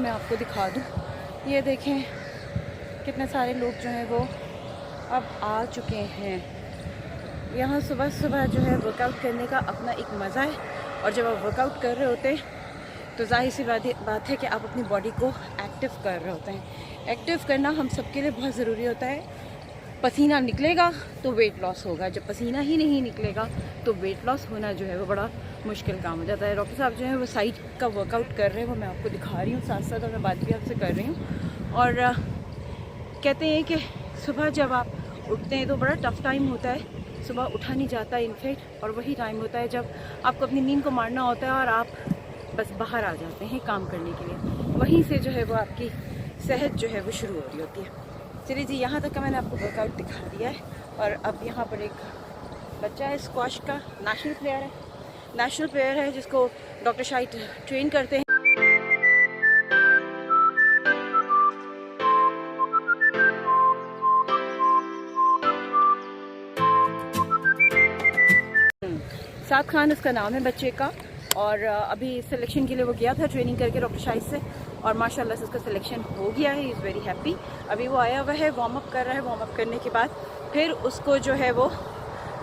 मैं आपको दिखा दूँ। ये देखें कितने सारे लोग जो हैं वो अब आ चुके हैं यहाँ। सुबह सुबह जो है वर्कआउट करने का अपना एक मज़ा है, और जब आप वर्कआउट कर रहे होते हैं तो जाहिर सी बात है कि आप अपनी बॉडी को एक्टिव कर रहे होते हैं। एक्टिव करना हम सबके लिए बहुत ज़रूरी होता है। पसीना निकलेगा तो वेट लॉस होगा, जब पसीना ही नहीं निकलेगा तो वेट लॉस होना जो है वो बड़ा मुश्किल काम हो जाता है। डॉक्टर साहब जो है वो साइड का वर्कआउट कर रहे हैं, वो मैं आपको दिखा रही हूँ साथ साथ, और मैं बात भी आपसे कर रही हूँ। और कहते हैं कि सुबह जब आप उठते हैं तो बड़ा टफ़ टाइम होता है, सुबह उठा नहीं जाता इनफैक्ट, और वही टाइम होता है जब आपको अपनी नींद को मारना होता है और आप बस बाहर आ जाते हैं काम करने के लिए। वहीं से जो है वो आपकी सेहत जो है वो शुरू हो रही होती है। चलिए जी, यहाँ तक का मैंने आपको वर्कआउट दिखा दिया है। और अब यहाँ पर एक बच्चा है, स्क्वाश का नेशनल प्लेयर है जिसको डॉक्टर शाहिद ट्रेन करते हैं। साद खान उसका नाम है बच्चे का, और अभी सिलेक्शन के लिए वो गया था ट्रेनिंग करके डॉक्टर शाहिद से, और माशाल्लाह से उसका सिलेक्शन हो गया है। He is very happy. अभी वो आया हुआ है, वार्म अप कर रहा है। वार्म अप करने के बाद फिर उसको जो है वो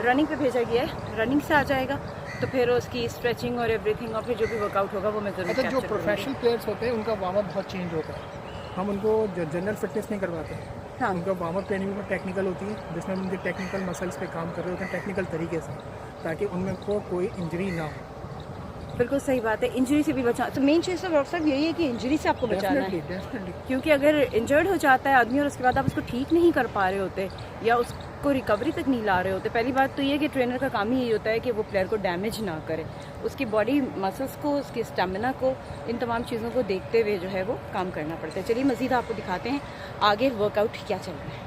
रनिंग पे भेजा गया है। रनिंग से आ जाएगा तो फिर उसकी स्ट्रेचिंग और एवरीथिंग, और फिर जो भी वर्कआउट होगा वो मैं ज़रूर अच्छा, जो प्रोफेशनल प्लेयर्स होते हैं उनका वार्म अप बहुत चेंज होता है। हम उनको जनरल फिटनेस नहीं करवाते। हाँ, उनका वार्म अप ट्रेनिंग में टेक्निकल होती है, जिसमें हम उनके टेक्निकल मसल्स पे काम कर रहे होते हैं टेक्निकल तरीके से, ताकि उनमें को कोई इंजरी ना हो। बिल्कुल सही बात है। इंजरी से भी बचा, तो मेन चीज़ तो डॉक्टर साहब यही है कि इंजरी से आपको बचाना है। डेफिनेटली। क्योंकि अगर इंजर्ड हो जाता है आदमी और उसके बाद आप उसको ठीक नहीं कर पा रहे होते या उसको रिकवरी तक नहीं ला रहे होते, पहली बात तो ये कि ट्रेनर का काम ही यही होता है कि वो प्लेयर को डैमेज ना करे, उसकी बॉडी मसल्स को, उसकी स्टेमिना को, इन तमाम चीज़ों को देखते हुए जो है वो काम करना पड़ता है। चलिए मज़ीद आपको दिखाते हैं आगे वर्कआउट क्या चल रहा है।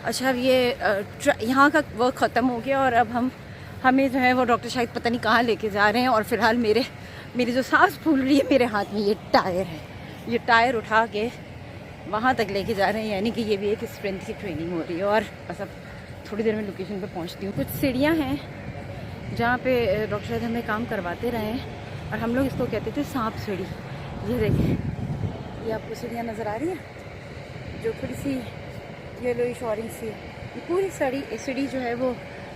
अच्छा, अब ये यहाँ का वर्क ख़त्म हो गया और अब हमें जो है वो डॉक्टर शाहिद पता नहीं कहाँ लेके जा रहे हैं। और फ़िलहाल मेरी जो सांस फूल रही है, मेरे हाथ में ये टायर है, ये टायर उठा के वहाँ तक लेके जा रहे हैं, यानी कि ये भी एक स्ट्रेंथ की ट्रेनिंग हो रही है। और बस अब थोड़ी देर में लोकेशन पे पहुँचती हूँ। कुछ सीढ़ियाँ हैं जहाँ पे डॉक्टर शाहिद हमें काम करवाते रहे हैं, और हम लोग इसको कहते थे सांप सीढ़ी। ये देखें, ये आपको सीढ़ियाँ नज़र आ रही हैं जो थोड़ी सी येलोइश ऑरेंज सी। ये पूरी सीढ़ी जो है वो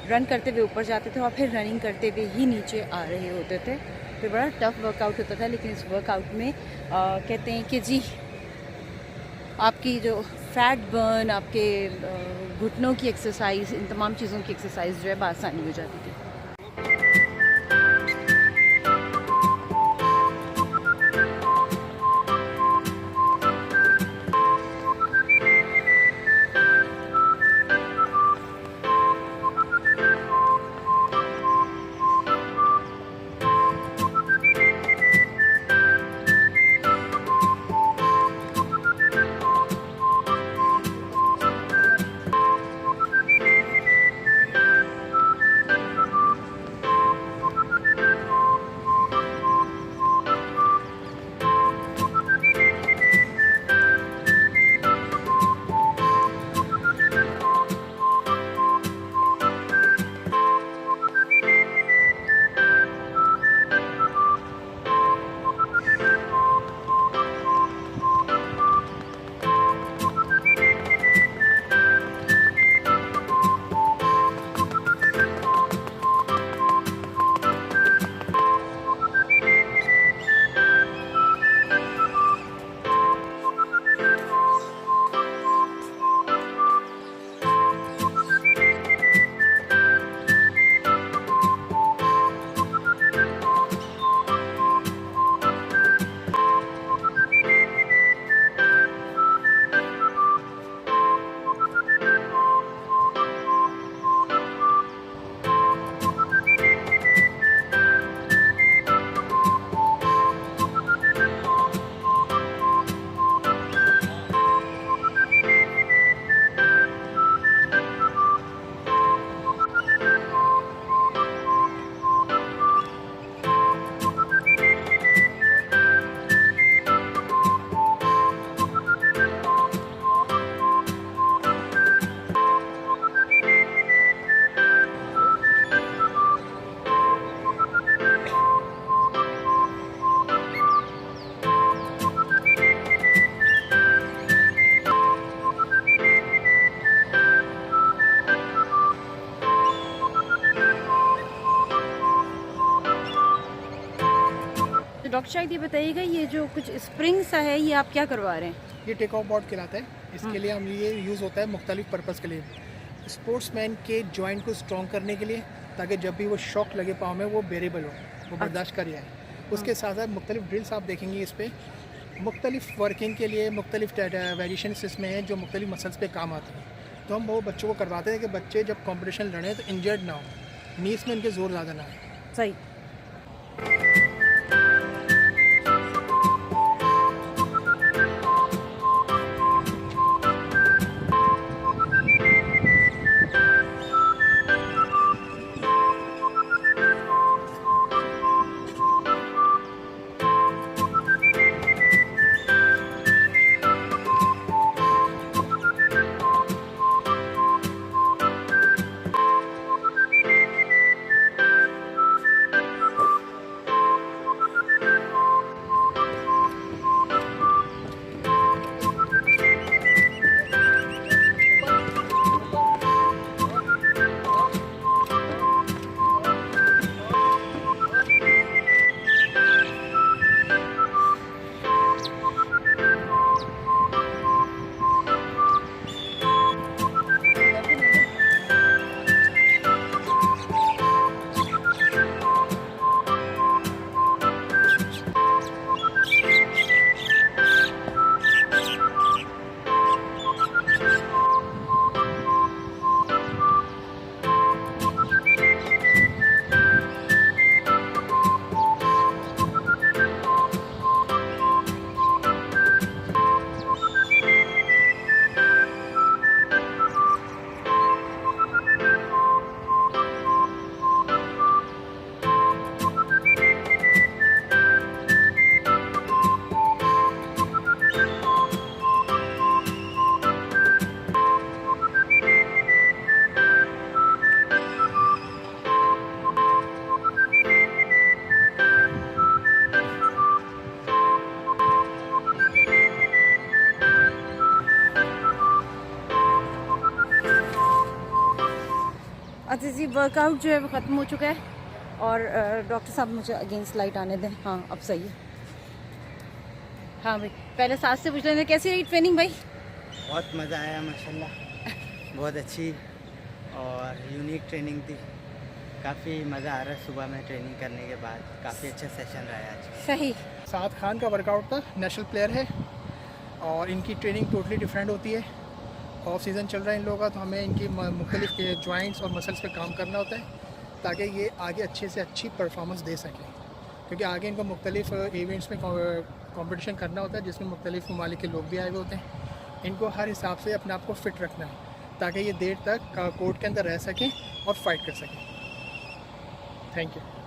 रन करते हुए ऊपर जाते थे और फिर रनिंग करते हुए ही नीचे आ रहे होते थे। फिर बड़ा टफ वर्कआउट होता था, लेकिन इस वर्कआउट में कहते हैं कि जी आपकी जो फैट बर्न, आपके घुटनों की एक्सरसाइज, इन तमाम चीज़ों की एक्सरसाइज जो है बआसानी हो जाती थी। डॉक्टर शायद ये बताइएगा, ये जो कुछ स्प्रिंग सा है ये आप क्या करवा रहे हैं? ये टेक ऑफ बोर्ड कहलाता है। इसके लिए हम ये यूज़ होता है मुख्तलिफ पर्पज़ के लिए। स्पोर्ट्समैन के जॉइंट को स्ट्रॉन्ग करने के लिए, ताकि जब भी वो शॉक लगे पाँव में वो बेरेबल हो, वो बर्दाश्त कर जाए। उसके साथ साथ मुख्तलिफ ड्रिल्स आप देखेंगे इस पर, मुख्तलिफ वर्किंग के लिए मुख्तलिफ वेरिएशंस इसमें हैं जो मुख्तलिफ मसल्स पे काम आते हैं। तो हम वो बच्चों को करवाते हैं कि बच्चे जब कंपटीशन लड़ें तो इंजर्ड ना हो, नीस में इनके ज़ोर ज़्यादा ना आए। सही। अच्छा जी, वर्कआउट जो है वो ख़त्म हो चुका है और डॉक्टर साहब मुझे अगेंस्ट लाइट आने दें। हाँ अब सही है। हाँ भाई, पहले साथ से पूछ लेते कैसी रही ट्रेनिंग भाई? बहुत मज़ा आया माशाल्लाह, बहुत अच्छी और यूनिक ट्रेनिंग थी। काफ़ी मज़ा आ रहा है सुबह में ट्रेनिंग करने के बाद। काफ़ी अच्छा सेशन रहा है आज। सही। साद खान का वर्कआउट था, नेशनल प्लेयर है और इनकी ट्रेनिंग टोटली डिफरेंट होती है। ऑफ सीज़न चल रहा है इन लोगों का, तो हमें इनकी मुख्तलिफ जॉइंट्स और मसल्स पे काम करना होता है ताकि ये आगे अच्छे से अच्छी परफॉर्मेंस दे सकें, क्योंकि आगे इनको मुख्तलिफ इवेंट्स में कंपटीशन करना होता है जिसमें मुख्तलिफ ममालिक के लोग भी आए हुए होते हैं। इनको हर हिसाब से अपने आप को फ़िट रखना है ताकि ये देर तक कोर्ट के अंदर रह सकें और फाइट कर सकें। Thank you.